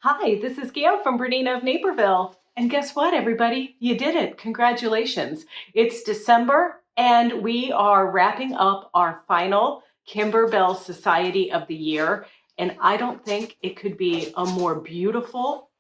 Hi, this is Gayle from BERNINA of Naperville. And guess what, everybody? You did it. Congratulations. It's December, and we are wrapping up our final KImberbell Society of the Year. And I don't think it could be a more beautiful,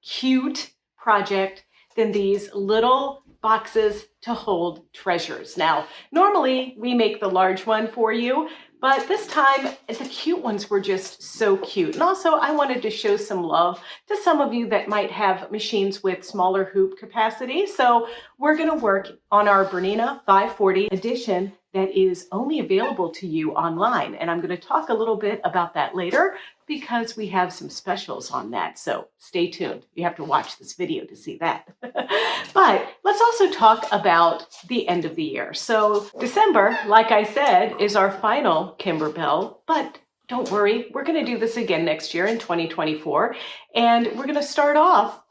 cute project than these little boxes to hold treasures. Now, normally we make the large one for you, but this time the cute ones were just so cute. And also I wanted to show some love to some of you that might have machines with smaller hoop capacity. So we're going to work on our BERNINA 540 edition that is only available to you online. And I'm going to talk a little bit about that later because we have some specials on that. So stay tuned. You have to watch this video to see that. But let's also talk about the end of the year. So December, like I said, is our final KImberbell, but don't worry, we're going to do this again next year in 2024. And we're going to start off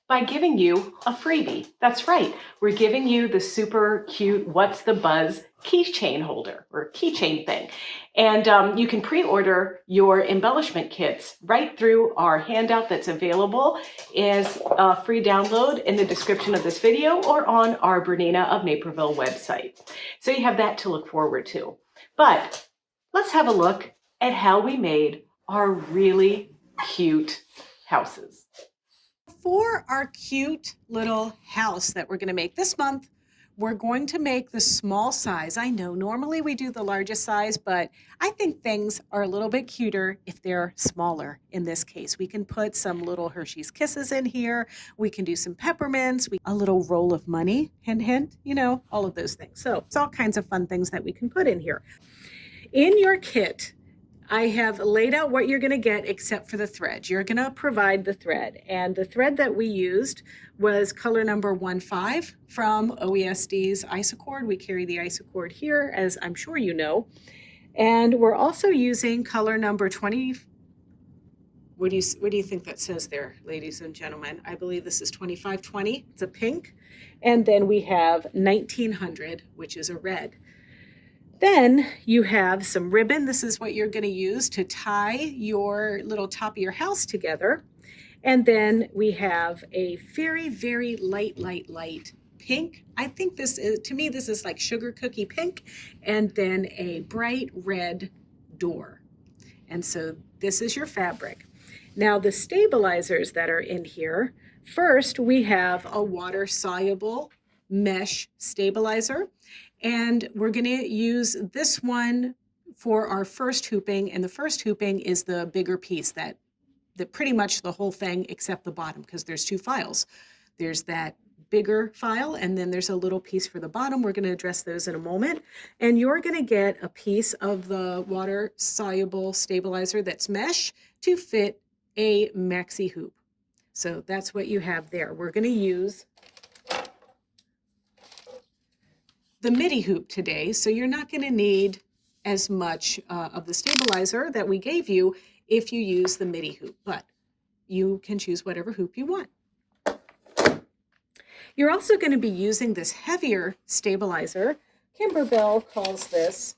by giving you a freebie. That's right. We're giving you the super cute What's the Buzz keychain holder or keychain thing. And you can pre-order your embellishment kits right through our handout that's available as a free download in the description of this video or on our BERNINA of Naperville website. So you have that to look forward to. But let's have a look at how we made our really cute houses. For our cute little house that we're going to make this month, we're going to make the small size. I know normally we do the largest size, but I think things are a little bit cuter if they're smaller. In this case, we can put some little Hershey's Kisses in here. We can do some peppermints, a little roll of money, hint, hint, all of those things. So it's all kinds of fun things that we can put in here. In your kit, I have laid out what you're going to get except for the thread. You're going to provide the thread. And the thread that we used was color number 15 from OESD's Isocord. We carry the Isocord here, as I'm sure you know. And we're also using color number 20. What do you think that says there, ladies and gentlemen? I believe this is 2520. It's a pink. And then we have 1900, which is a red. Then you have some ribbon. This is what you're going to use to tie your little top of your house together. And then we have a very, very light pink. I think this is, to me, this is like sugar cookie pink. And then a bright red door. And so this is your fabric. Now the stabilizers that are in here, first we have a water-soluble mesh stabilizer. And we're going to use this one for our first hooping. And the first hooping is the bigger piece that pretty much the whole thing except the bottom, because there's two files. There's that bigger file, and then there's a little piece for the bottom. We're going to address those in a moment. And you're going to get a piece of the water-soluble stabilizer that's mesh to fit a maxi hoop. So that's what you have there. We're going to use the midi hoop today, so you're not going to need as much of the stabilizer that we gave you if you use the midi hoop, but you can choose whatever hoop you want. You're also going to be using this heavier stabilizer. KImberbell calls this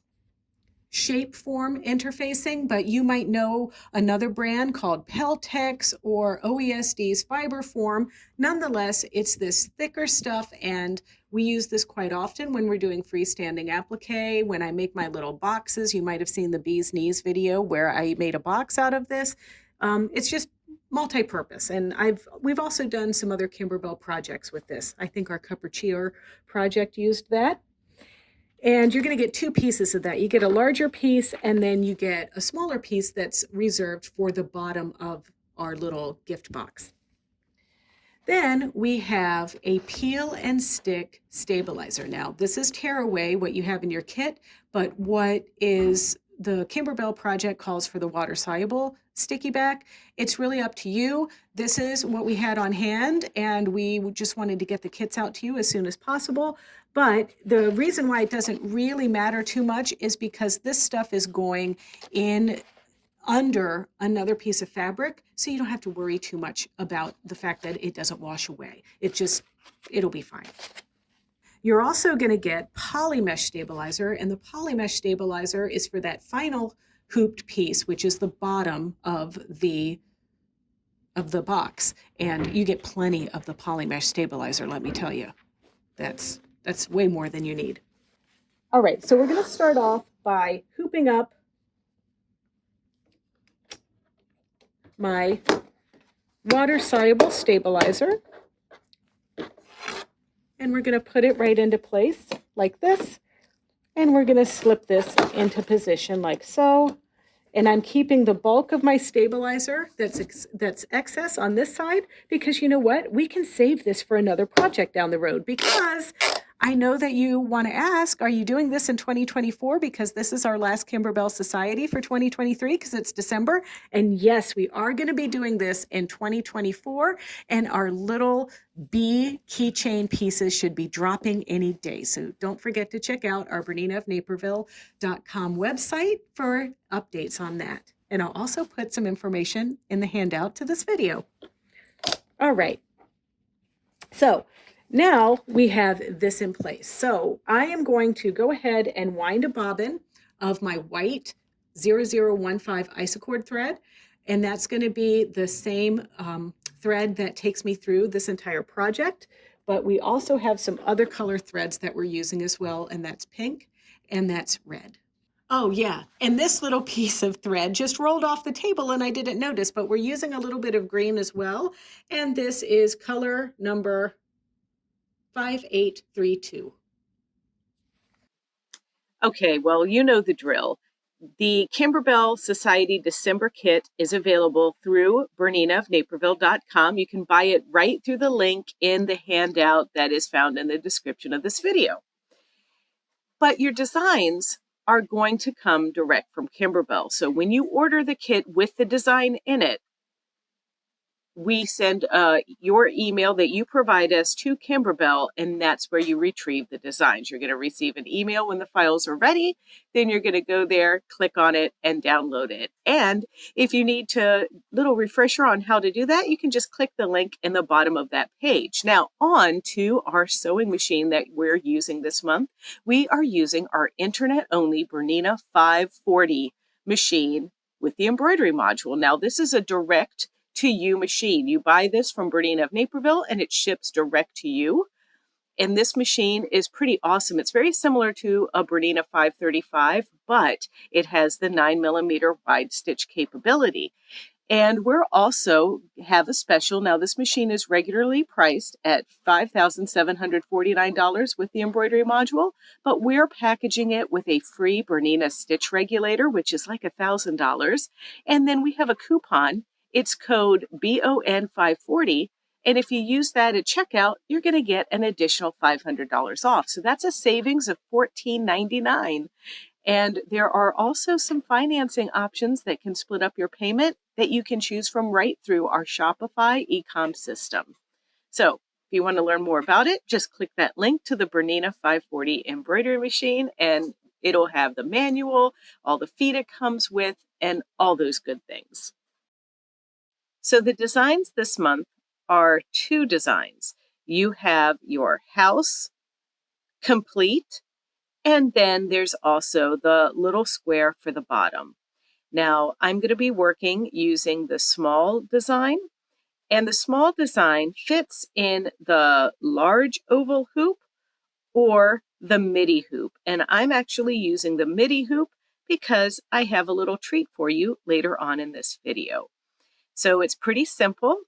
shape form interfacing, but you might know another brand called Peltex or OESD's fiber form. Nonetheless, it's this thicker stuff, and we use this quite often when we're doing freestanding applique. When I make my little boxes, you might have seen the bee's knees video where I made a box out of this. It's just multi-purpose, and we've also done some other KImberbell projects with this. I think our Capriccio project used that. And you're going to get two pieces of that. You get a larger piece, and then you get a smaller piece that's reserved for the bottom of our little gift box. Then we have a peel and stick stabilizer. Now, this is tear away, what you have in your kit, but what is the KImberbell project calls for the water-soluble sticky back. It's really up to you. This is what we had on hand, and we just wanted to get the kits out to you as soon as possible. But the reason why it doesn't really matter too much is because this stuff is going in under another piece of fabric, so you don't have to worry too much about the fact that it doesn't wash away. It'll be fine. You're also going to get poly mesh stabilizer, and the poly mesh stabilizer is for that final hooped piece, which is the bottom of the of the box, and you get plenty of the polymesh stabilizer, let me tell you. That's way more than you need. All right, so we're going to start off by hooping up my water-soluble stabilizer, and we're going to put it right into place like this, and we're going to slip this into position like so. And I'm keeping the bulk of my stabilizer that's excess on this side, because you know what? We can save this for another project down the road, because I know that you want to ask, are you doing this in 2024? Because this is our last KImberbell Society for 2023, because it's December. And yes, we are going to be doing this in 2024. And our little bee keychain pieces should be dropping any day. So don't forget to check out our BERNINA of Naperville.com website for updates on that. And I'll also put some information in the handout to this video. All right. So now we have this in place. So I am going to go ahead and wind a bobbin of my white 0015 isocord thread. And that's going to be the same thread that takes me through this entire project. But we also have some other color threads that we're using as well, and that's pink and that's red. Oh yeah, and this little piece of thread just rolled off the table and I didn't notice, but we're using a little bit of green as well. And this is color number 5832. Okay, well, you know the drill. The KImberbell Society December kit is available through BERNINAofNaperville.com. You can buy it right through the link in the handout that is found in the description of this video. But your designs are going to come direct from KImberbell. So when you order the kit with the design in it, we send your email that you provide us to KImberbell, and that's where you retrieve the designs. You're going to receive an email when the files are ready. Then you're going to go there, click on it, and download it. And if you need a little refresher on how to do that, you can just click the link in the bottom of that page. Now, on to our sewing machine that we're using this month. We are using our internet-only BERNINA 540 machine with the embroidery module. Now, this is a direct to you machine. You buy this from BERNINA of Naperville and it ships direct to you. And this machine is pretty awesome. It's very similar to a BERNINA 535, but it has the 9mm wide stitch capability. And we're also have a special. Now, this machine is regularly priced at $5,749 with the embroidery module, but we're packaging it with a free BERNINA stitch regulator, which is like $1,000. And then we have a coupon. It's code BON540. And if you use that at checkout, you're going to get an additional $500 off. So that's a savings of $14.99. And there are also some financing options that can split up your payment that you can choose from right through our Shopify e-com system. So if you want to learn more about it, just click that link to the BERNINA 540 embroidery machine, and it'll have the manual, all the feet it comes with, and all those good things. So the designs this month are 2 designs. You have your house complete, and then there's also the little square for the bottom. Now, I'm going to be working using the small design, and the small design fits in the large oval hoop or the midi hoop. And I'm actually using the midi hoop because I have a little treat for you later on in this video. So it's pretty simple.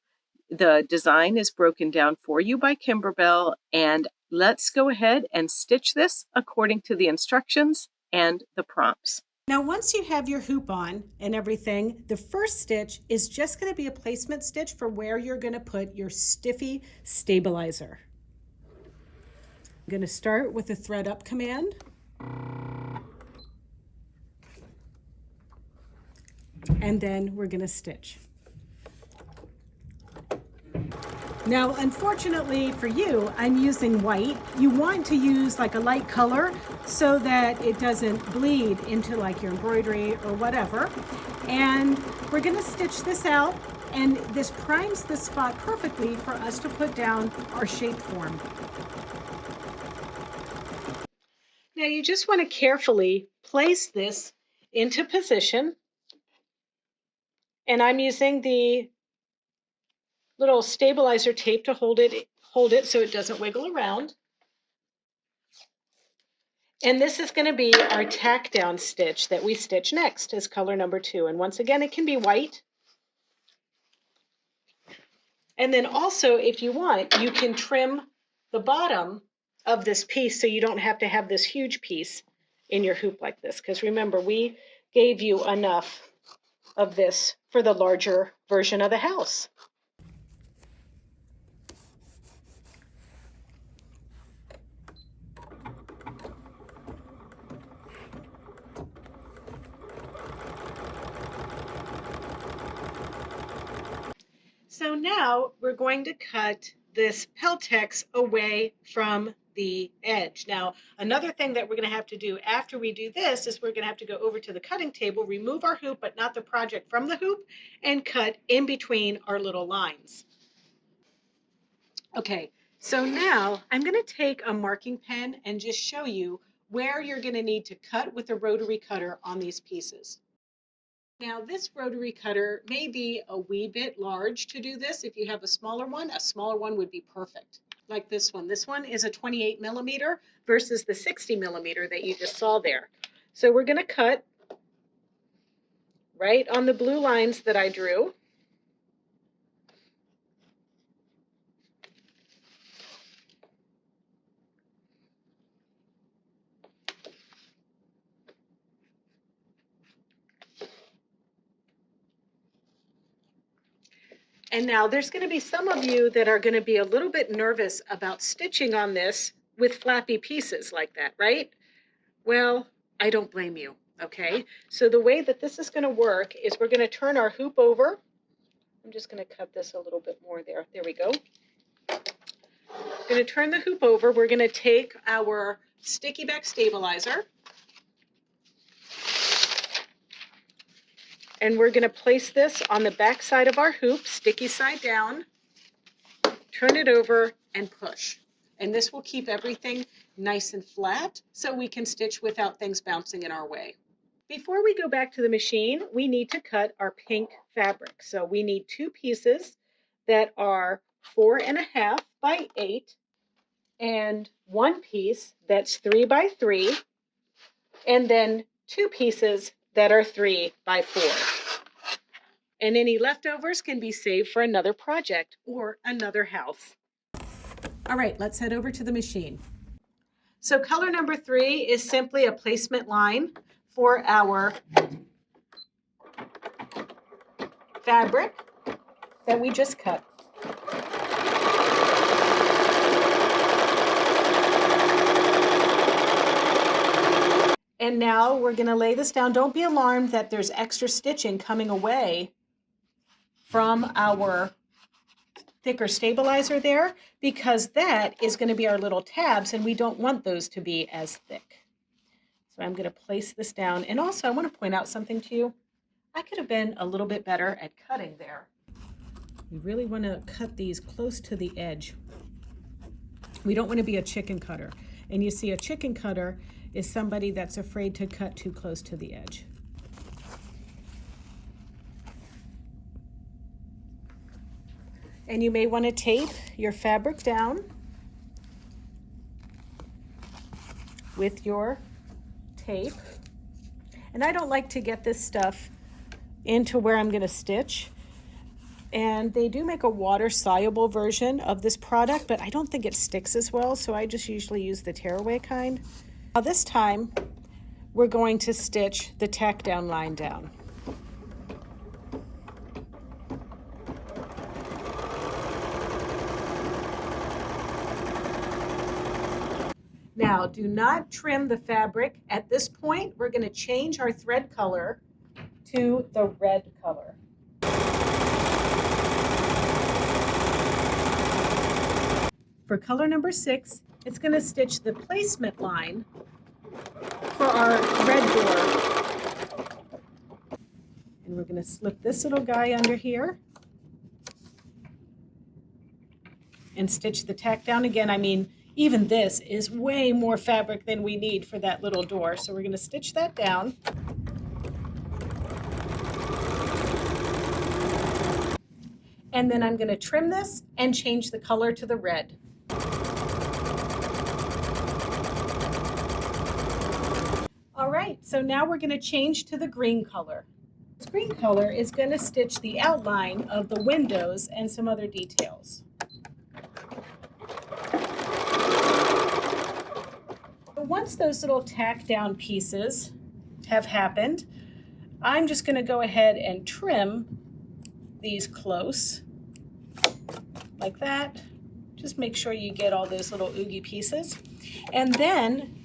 The design is broken down for you by KImberbell, and let's go ahead and stitch this according to the instructions and the prompts. Now, once you have your hoop on and everything, the first stitch is just going to be a placement stitch for where you're going to put your stiffy stabilizer. I'm going to start with the thread up command. And then we're going to stitch. Now, unfortunately for you, I'm using white. You want to use like a light color so that it doesn't bleed into like your embroidery or whatever. And we're going to stitch this out, and this primes the spot perfectly for us to put down our shape form. Now you just want to carefully place this into position. And I'm using the little stabilizer tape to hold it so it doesn't wiggle around. And this is going to be our tack down stitch that we stitch next as color number 2. And once again, it can be white. And then also, if you want, you can trim the bottom of this piece so you don't have to have this huge piece in your hoop like this. Because remember, we gave you enough of this for the larger version of the house. So now we're going to cut this Peltex away from the edge. Now, another thing that we're going to have to do after we do this is we're going to have to go over to the cutting table, remove our hoop, but not the project from the hoop, and cut in between our little lines. Okay, so now I'm going to take a marking pen and just show you where you're going to need to cut with a rotary cutter on these pieces. Now this rotary cutter may be a wee bit large to do this. If you have a smaller one would be perfect. Like this one. This one is a 28 millimeter versus the 60 millimeter that you just saw there. So we're going to cut right on the blue lines that I drew. And now there's going to be some of you that are going to be a little bit nervous about stitching on this with flappy pieces like that, right? Well, I don't blame you, okay? So the way that this is going to work is we're going to turn our hoop over. I'm just going to cut this a little bit more there. There we go. We're going to turn the hoop over. We're going to take our sticky back stabilizer and we're going to place this on the back side of our hoop, sticky side down, turn it over and push. And this will keep everything nice and flat so we can stitch without things bouncing in our way. Before we go back to the machine, we need to cut our pink fabric. So we need 2 pieces that are 4.5 by 8 and 1 piece that's 3 by 3 and then 2 pieces that are 3 by 4. And any leftovers can be saved for another project or another house. All right, let's head over to the machine. So color number 3 is simply a placement line for our fabric that we just cut. And now we're going to lay this down. Don't be alarmed that there's extra stitching coming away from our thicker stabilizer there, because that is going to be our little tabs and we don't want those to be as thick. So I'm going to place this down. And also I want to point out something to you. I could have been a little bit better at cutting there. We really want to cut these close to the edge. We don't want to be a chicken cutter. And you see, a chicken cutter is somebody that's afraid to cut too close to the edge. And you may want to tape your fabric down with your tape. And I don't like to get this stuff into where I'm going to stitch. And they do make a water-soluble version of this product, but I don't think it sticks as well, so I just usually use the tearaway kind. Now this time, we're going to stitch the tack down line down. Now, do not trim the fabric. At this point, we're going to change our thread color to the red color. For color number 6, it's going to stitch the placement line for our red door. And we're going to slip this little guy under here and stitch the tack down again. I mean, even this is way more fabric than we need for that little door. So we're going to stitch that down. And then I'm going to trim this and change the color to the red. All right, so now we're going to change to the green color. This green color is going to stitch the outline of the windows and some other details. Once those little tack down pieces have happened, I'm just going to go ahead and trim these close like that. Just make sure you get all those little oogie pieces. And then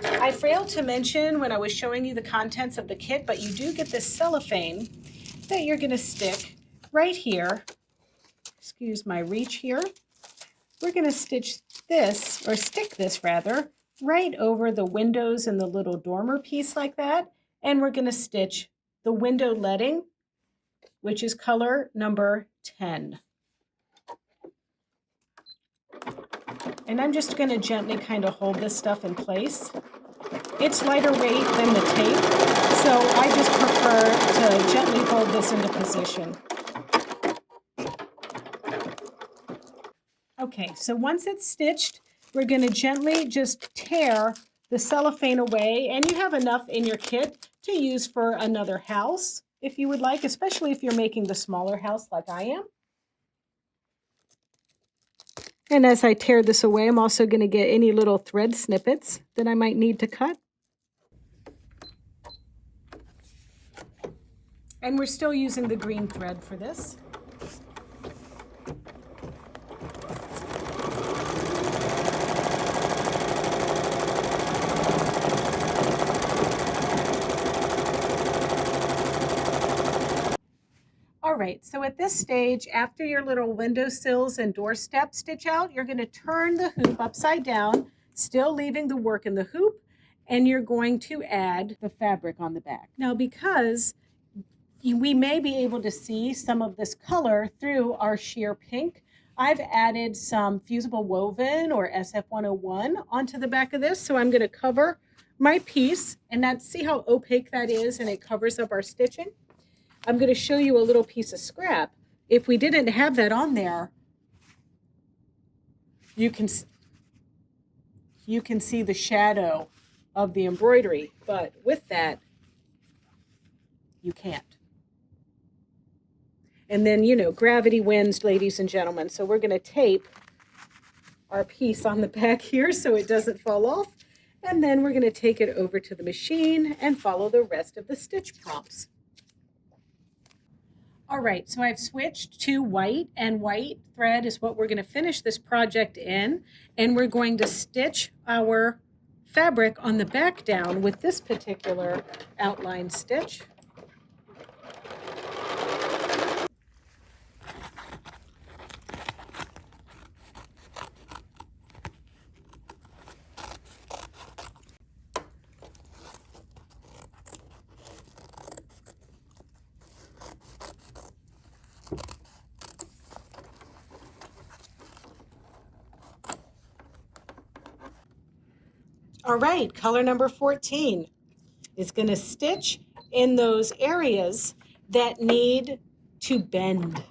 I failed to mention when I was showing you the contents of the kit, but you do get this cellophane that you're going to stick right here. Excuse my reach here. We're going to stitch this, or stick this rather, right over the windows and the little dormer piece like that. And we're going to stitch the window leading, which is color number 10. And I'm just going to gently kind of hold this stuff in place. It's lighter weight than the tape, so I just prefer to gently hold this into position. Okay, so once it's stitched, we're going to gently just tear the cellophane away, and you have enough in your kit to use for another house if you would like, especially if you're making the smaller house like I am. And as I tear this away, I'm also going to get any little thread snippets that I might need to cut. And we're still using the green thread for this. All right, so at this stage, after your little windowsills and doorstep stitch out, you're going to turn the hoop upside down, still leaving the work in the hoop, and you're going to add the fabric on the back. Now, because we may be able to see some of this color through our sheer pink, I've added some fusible woven or SF101 onto the back of this, so I'm going to cover my piece, and see how opaque that is, and it covers up our stitching. I'm going to show you a little piece of scrap. If we didn't have that on there, you can see the shadow of the embroidery, but with that, you can't. And then, you know, gravity wins, ladies and gentlemen. So we're going to tape our piece on the back here so it doesn't fall off. And then we're going to take it over to the machine and follow the rest of the stitch prompts. All right, so I've switched to white, and white thread is what we're going to finish this project in. And we're going to stitch our fabric on the back down with this particular outline stitch. All right, color number 14 is going to stitch in those areas that need to bend.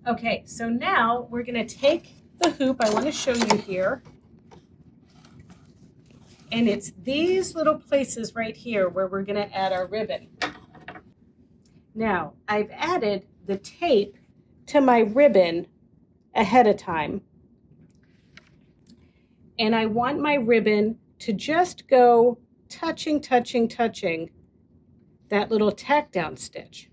Okay, so now we're going to take the hoop I want to show you here, and it's these little places right here where we're going to add our ribbon. Now, I've added the tape to my ribbon ahead of time. And I want my ribbon to just go touching that little tack down stitch.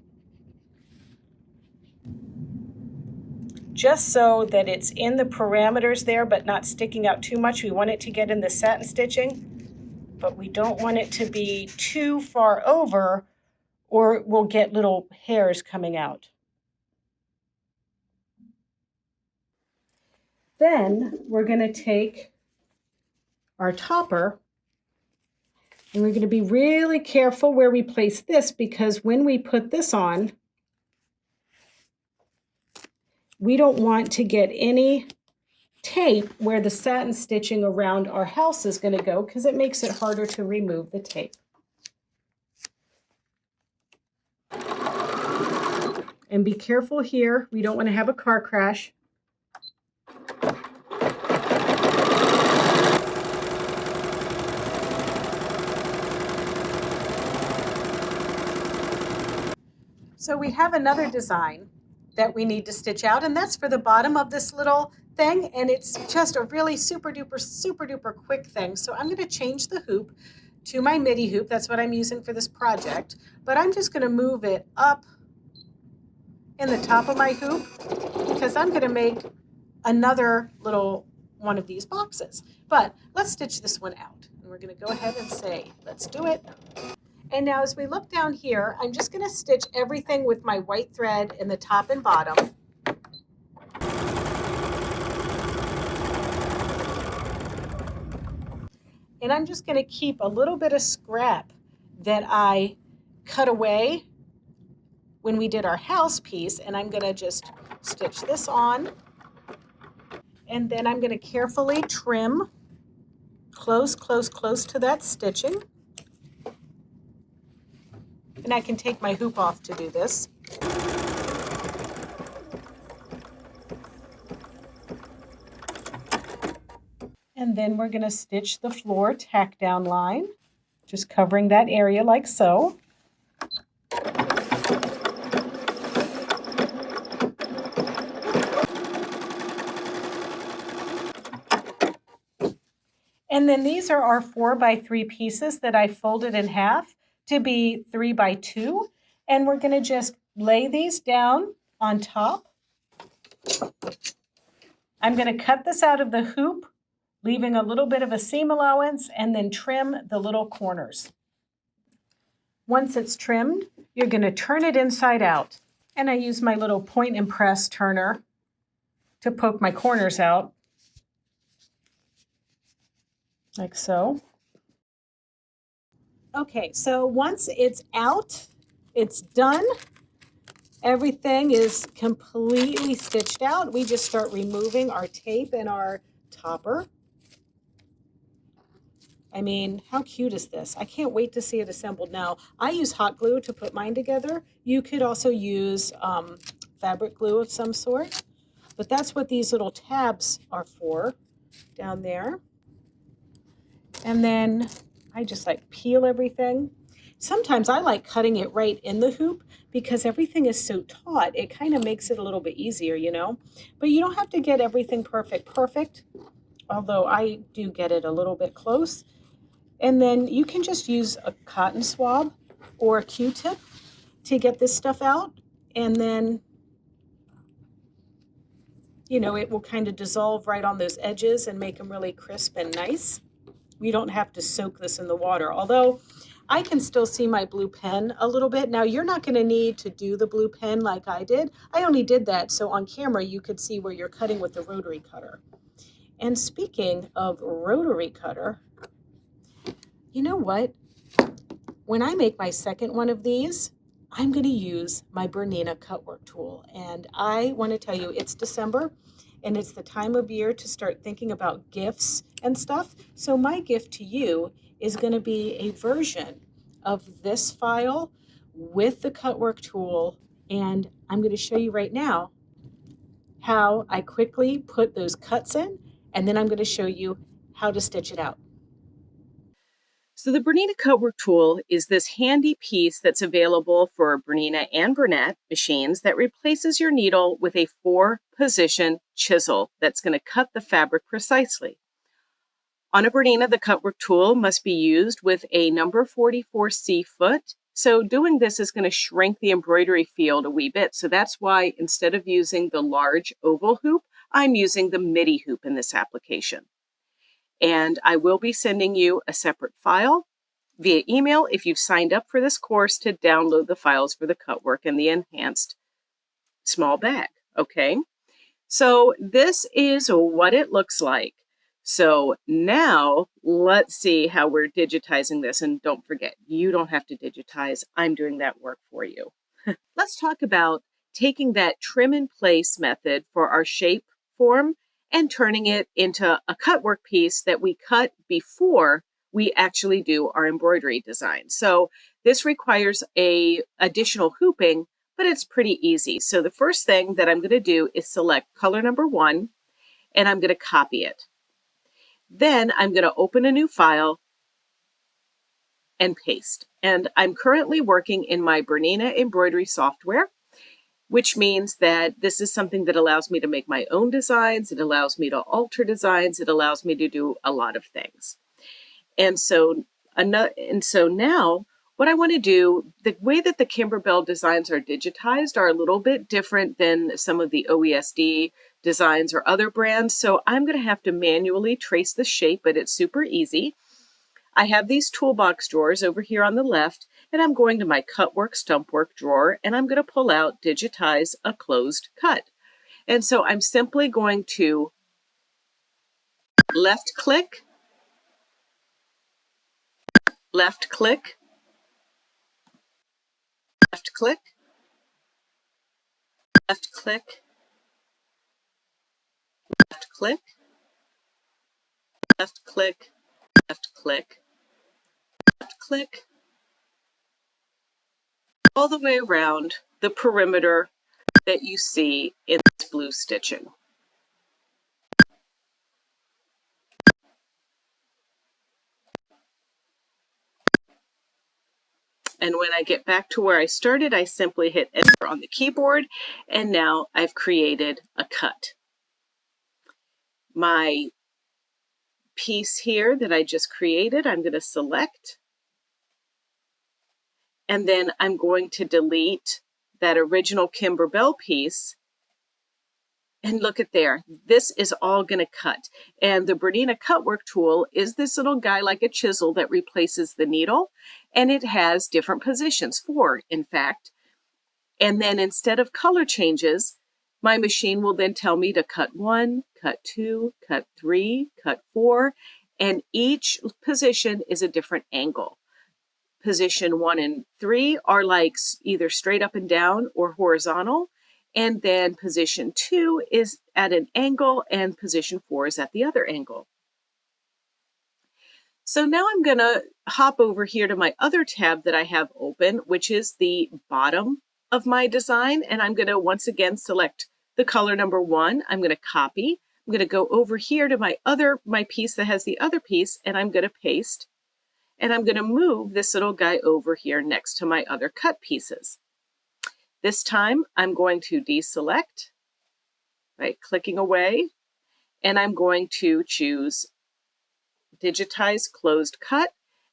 Just so that it's in the parameters there, but not sticking out too much. We want it to get in the satin stitching, but we don't want it to be too far over, or we'll get little hairs coming out. Then we're going to take our topper, and we're going to be really careful where we place this, because when we put this on, we don't want to get any tape where the satin stitching around our house is going to go because it makes it harder to remove the tape. And be careful here. We don't want to have a car crash. So we have another design that we need to stitch out, and that's for the bottom of this little thing, and it's just a really super duper quick thing. So I'm going to change the hoop to my midi hoop. That's what I'm using for this project, but I'm just going to move it up in the top of my hoop because I'm going to make another little one of these boxes. But let's stitch this one out, and we're going to go ahead and say, let's do it. And now as we look down here, I'm just going to stitch everything with my white thread in the top and bottom. And I'm just going to keep a little bit of scrap that I cut away when we did our house piece, and I'm going to just stitch this on. And then I'm going to carefully trim close to that stitching. And I can take my hoop off to do this. And then we're going to stitch the floor tack down line, just covering that area like so. And then these are our 4x3 pieces that I folded in half to be 3x2. And we're going to just lay these down on top. I'm going to cut this out of the hoop, leaving a little bit of a seam allowance, and then trim the little corners. Once it's trimmed, you're going to turn it inside out. And I use my little point and press turner to poke my corners out, like so. Okay, so once it's out, it's done. Everything is completely stitched out. We just start removing our tape and our topper. I mean, how cute is this? I can't wait to see it assembled now. I use hot glue to put mine together. You could also use fabric glue of some sort, but that's what these little tabs are for down there. And then I just like peel everything. Sometimes I like cutting it right in the hoop because everything is so taut. It kind of makes it a little bit easier, you know, but you don't have to get everything perfect, although I do get it a little bit close. And then you can just use a cotton swab or a Q-tip to get this stuff out. And then, you know, it will kind of dissolve right on those edges and make them really crisp and nice. We don't have to soak this in the water, although I can still see my blue pen a little bit. Now, you're not going to need to do the blue pen like I did. I only did that so on camera you could see where you're cutting with the rotary cutter. And speaking of rotary cutter, you know what? When I make my second one of these, I'm going to use my BERNINA Cutwork Tool. And I want to tell you, it's December, and it's the time of year to start thinking about gifts and stuff. So my gift to you is going to be a version of this file with the Cutwork Tool. And I'm going to show you right now how I quickly put those cuts in, and then I'm going to show you how to stitch it out. So the BERNINA Cutwork Tool is this handy piece that's available for BERNINA and Bernat machines that replaces your needle with a 4-position chisel that's going to cut the fabric precisely. On a BERNINA, the Cutwork Tool must be used with a number 44C foot. So doing this is going to shrink the embroidery field a wee bit. So that's why instead of using the large oval hoop, I'm using the midi hoop in this application. And I will be sending you a separate file via email if you've signed up for this course to download the files for the Cutwork and the enhanced small bag, okay? So this is what it looks like. So now let's see how we're digitizing this. And don't forget, you don't have to digitize. I'm doing that work for you. Let's talk about taking that trim in place method for our shape form and turning it into a cutwork piece that we cut before we actually do our embroidery design. So this requires a additional hooping, but it's pretty easy. So the first thing that I'm going to do is select color number 1, and I'm going to copy it. Then I'm going to open a new file and paste. And I'm currently working in my BERNINA embroidery software, which means that this is something that allows me to make my own designs. It allows me to alter designs. It allows me to do a lot of things. And so now what I want to do, the way that the KImberbell designs are digitized are a little bit different than some of the OESD designs or other brands. So I'm going to have to manually trace the shape, but it's super easy. I have these toolbox drawers over here on the left, and I'm going to my Cutwork Stumpwork drawer, and I'm going to pull out Digitize a Closed Cut. And so I'm simply going to left click, left click, left click, left click, left click, left click, left click, left click, all the way around the perimeter that you see in this blue stitching. And when I get back to where I started, I simply hit enter on the keyboard, and now I've created a cut. My piece here that I just created, I'm going to select, and then I'm going to delete that original KImberbell piece. And look at there, this is all going to cut. And the BERNINA Cutwork Tool is this little guy like a chisel that replaces the needle, and it has different positions, 4 in fact. And then instead of color changes, my machine will then tell me to cut 1, cut 2, cut 3, cut 4, and each position is a different angle. Position 1 and 3 are like either straight up and down or horizontal. And then position 2 is at an angle, and position 4 is at the other angle. So now I'm going to hop over here to my other tab that I have open, which is the bottom of my design. And I'm going to once again select the color number 1. I'm going to copy. I'm going to go over here to my piece that has the other piece, and I'm going to paste. And I'm going to move this little guy over here next to my other cut pieces. This time I'm going to deselect, right, clicking away, and I'm going to choose Digitize Closed Cut,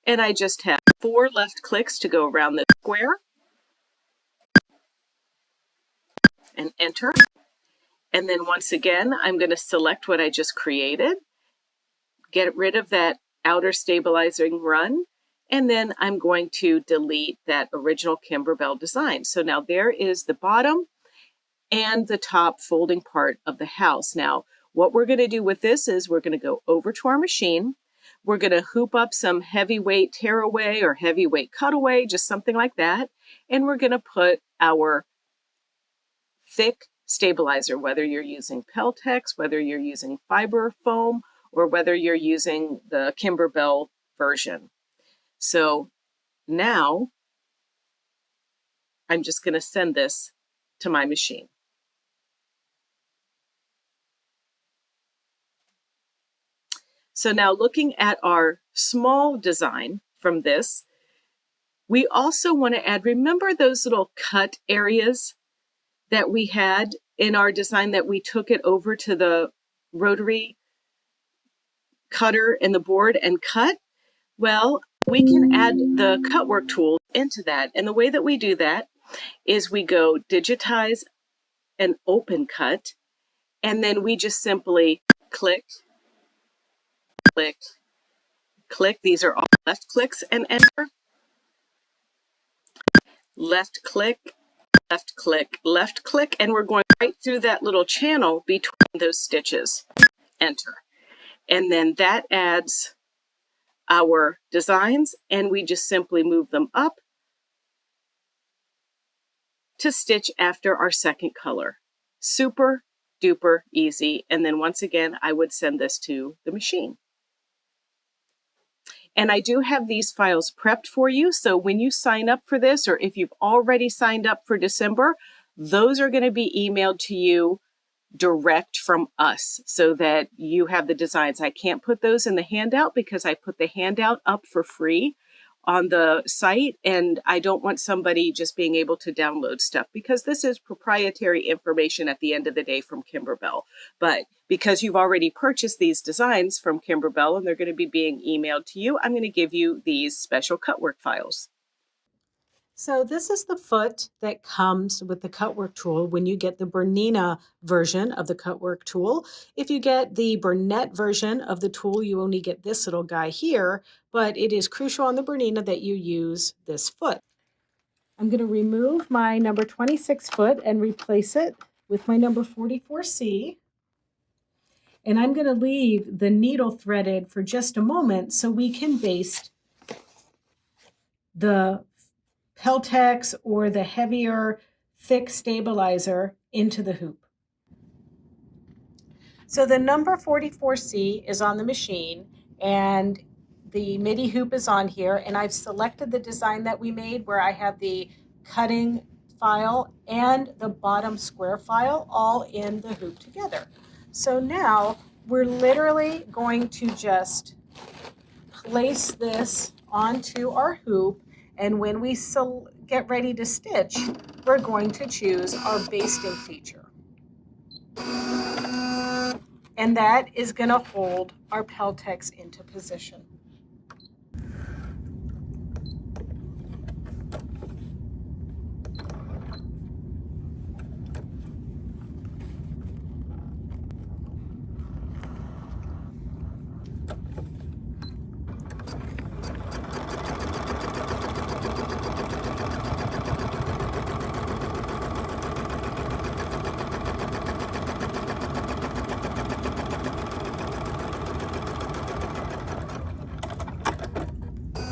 and I just have 4 left clicks to go around the square, and enter. And then once again, I'm going to select what I just created, get rid of that outer stabilizing run, and then I'm going to delete that original KImberbell design. So now there is the bottom and the top folding part of the house. Now, what we're going to do with this is we're going to go over to our machine. We're going to hoop up some heavyweight tearaway or heavyweight cutaway, just something like that. And we're going to put our thick stabilizer, whether you're using Peltex, whether you're using fiber foam, or whether you're using the KImberbell version. So now I'm just going to send this to my machine. So now looking at our small design from this, we also want to add, remember those little cut areas that we had in our design that we took it over to the rotary cutter and the board and cut? Well, we can add the Cutwork tool into that. And the way that we do that is we go Digitize and Open Cut, and then we just simply click, click, click. These are all left clicks and enter. Left click, left click, left click, and we're going right through that little channel between those stitches. Enter. And then that adds our designs, and we just simply move them up to stitch after our second color. Super duper easy. And then once again, I would send this to the machine. And I do have these files prepped for you. So when you sign up for this, or if you've already signed up for December, those are going to be emailed to you direct from us so that you have the designs. I can't put those in the handout because I put the handout up for free on the site, and I don't want somebody just being able to download stuff because this is proprietary information at the end of the day from KImberbell. But because you've already purchased these designs from KImberbell and they're going to be being emailed to you, I'm going to give you these special Cutwork files. So this is the foot that comes with the Cutwork tool when you get the Bernina version of the Cutwork tool. If you get the Bernina version of the tool, you only get this little guy here, but it is crucial on the Bernina that you use this foot. I'm going to remove my number 26 foot and replace it with my number 44C. And I'm going to leave the needle threaded for just a moment so we can baste the Peltex or the heavier thick stabilizer into the hoop. So the number 44C is on the machine and the MIDI hoop is on here, and I've selected the design that we made where I have the cutting file and the bottom square file all in the hoop together. So now we're literally going to just place this onto our hoop, and when we get ready to stitch, we're going to choose our basting feature. And that is going to hold our Peltex into position.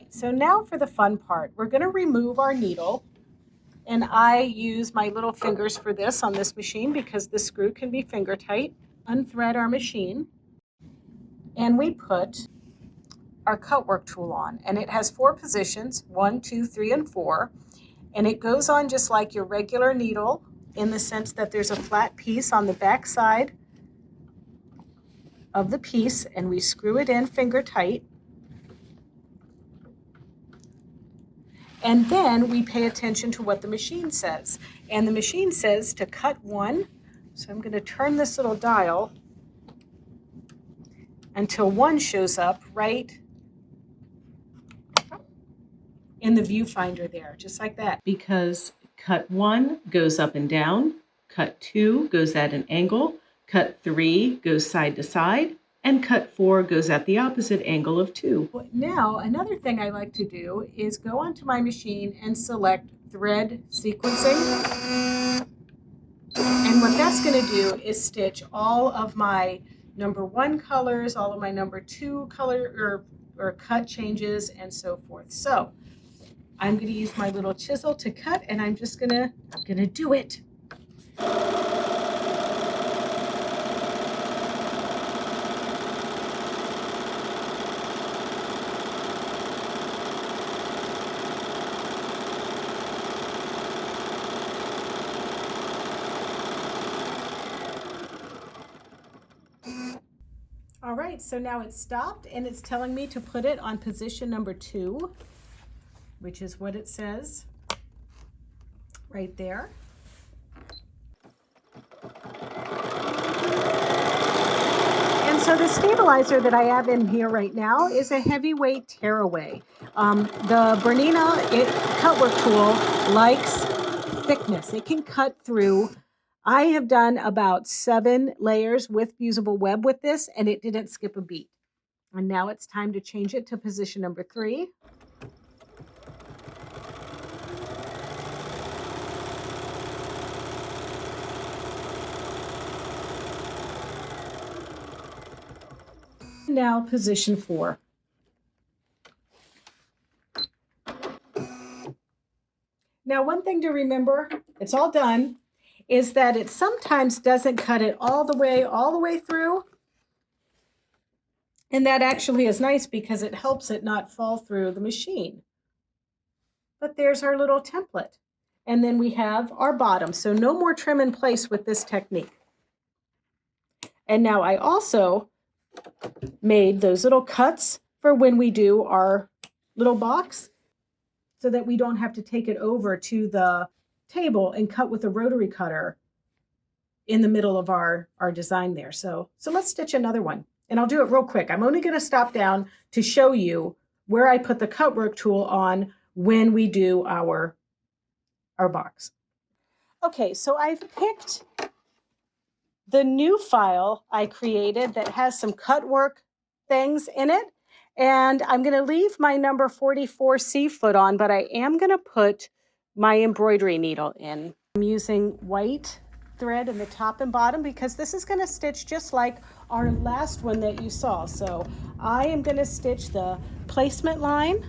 So now for the fun part, we're going to remove our needle, and I use my little fingers for this on this machine because the screw can be finger tight. Unthread our machine, and we put our Cutwork tool on, and it has 4 positions, 1, 2, 3, and 4, and it goes on just like your regular needle in the sense that there's a flat piece on the back side of the piece, and we screw it in finger tight. And then we pay attention to what the machine says. And the machine says to cut 1. So I'm going to turn this little dial until 1 shows up right in the viewfinder there, just like that. Because cut 1 goes up and down, cut 2 goes at an angle, cut 3 goes side to side, and cut 4 goes at the opposite angle of 2. Now, another thing I like to do is go onto my machine and select thread sequencing. And what that's going to do is stitch all of my number 1 colors, all of my number 2 color or cut changes, and so forth. So I'm going to use my little chisel to cut, and I'm just gonna do it. All right, so now it's stopped and it's telling me to put it on position number 2, which is what it says right there. And so the stabilizer that I have in here right now is a heavyweight tearaway. The Bernina Cutwork tool likes thickness. It can cut through. I have done about 7 layers with fusible web with this, and it didn't skip a beat. And now it's time to change it to position number 3. Now position 4. Now, one thing to remember, it's all done, is that it sometimes doesn't cut it all the way through. And that actually is nice because it helps it not fall through the machine. But there's our little template. And then we have our bottom. So no more trim in place with this technique. And now I also made those little cuts for when we do our little box so that we don't have to take it over to the table and cut with a rotary cutter in the middle of our design there. So let's stitch another one. And I'll do it real quick. I'm only going to stop down to show you where I put the Cutwork tool on when we do our box. Okay, so I've picked the new file I created that has some Cutwork things in it. And I'm going to leave my number 44 C foot on, but I am going to put my embroidery needle in. I'm using white thread in the top and bottom because this is going to stitch just like our last one that you saw. So I am going to stitch the placement line,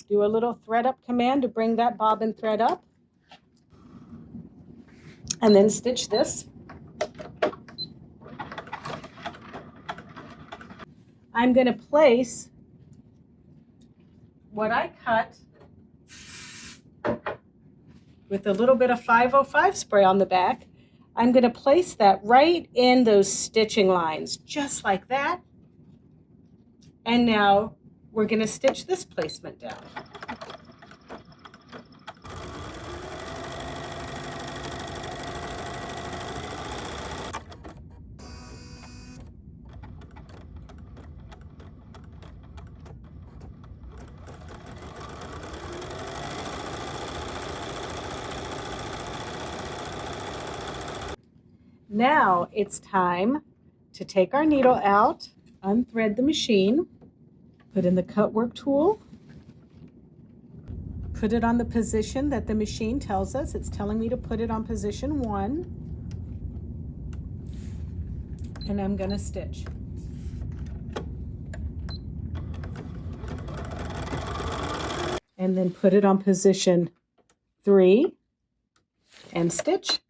do a little thread up command to bring that bobbin thread up, and then stitch this. I'm going to place what I cut with a little bit of 505 spray on the back. I'm going to place that right in those stitching lines, just like that. And now we're going to stitch this placement down. Now it's time to take our needle out, unthread the machine, put in the Cutwork tool, put it on the position that the machine tells us. It's telling me to put it on position 1. And I'm going to stitch. And then put it on position 3 and stitch.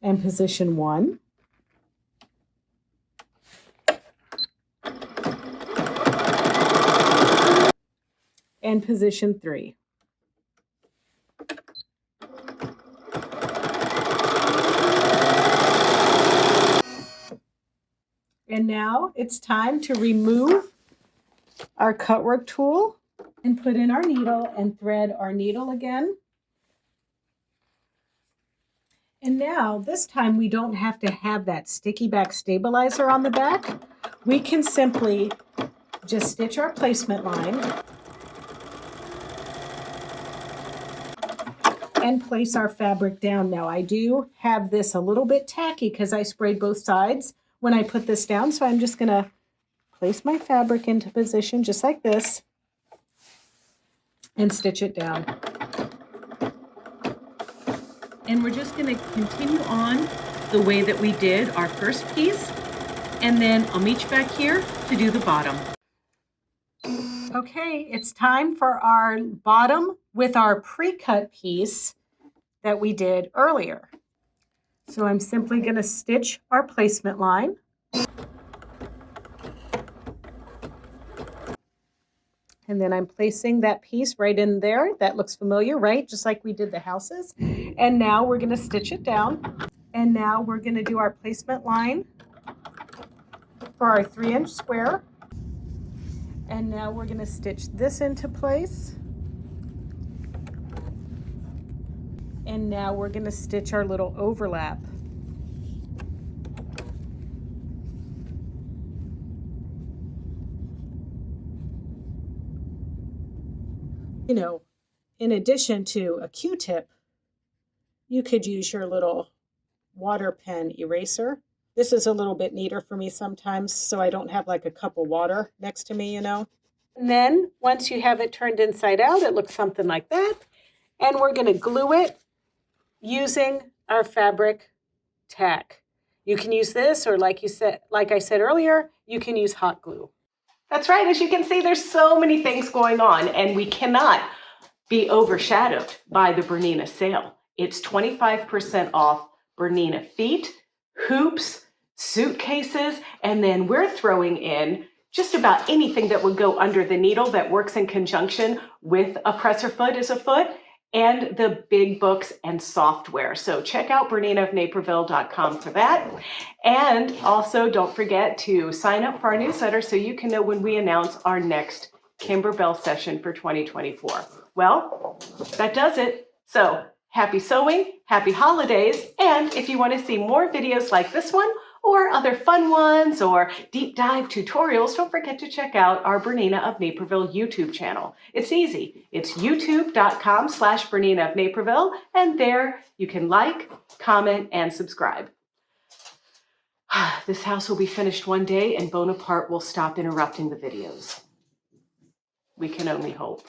And position 1. And position 3. And now it's time to remove our Cutwork tool and put in our needle and thread our needle again. And now this time we don't have to have that sticky back stabilizer on the back. We can simply just stitch our placement line and place our fabric down. Now I do have this a little bit tacky because I sprayed both sides when I put this down. So I'm just going to place my fabric into position just like this and stitch it down. And we're just going to continue on the way that we did our first piece. And then I'll meet you back here to do the bottom. Okay, it's time for our bottom with our pre-cut piece that we did earlier. So I'm simply going to stitch our placement line. And then I'm placing that piece right in there. That looks familiar, right? Just like we did the houses. And now we're going to stitch it down. And now we're going to do our placement line for our 3-inch square. And now we're going to stitch this into place. And now we're going to stitch our little overlap. You know, in addition to a Q-tip, you could use your little water pen eraser. This is a little bit neater for me sometimes, so I don't have like a cup of water next to me, you know. And then once you have it turned inside out, it looks something like that. And we're going to glue it using our fabric tack. You can use this, or like I said earlier, you can use hot glue. That's right. As you can see, there's so many things going on, and we cannot be overshadowed by the Bernina sale. It's 25% off Bernina feet, hoops, suitcases, and then we're throwing in just about anything that would go under the needle that works in conjunction with a presser foot as a foot, and the big books and software. So check out BERNINAofNaperville.com for that. And also don't forget to sign up for our newsletter so you can know when we announce our next KImberbell session for 2024. Well, that does it. So happy sewing, happy holidays, and if you want to see more videos like this one or other fun ones or deep dive tutorials, don't forget to check out our Bernina of Naperville YouTube channel. It's easy. It's youtube.com/Bernina of Naperville, and there you can like, comment, and subscribe. This house will be finished one day and Bonaparte will stop interrupting the videos. We can only hope.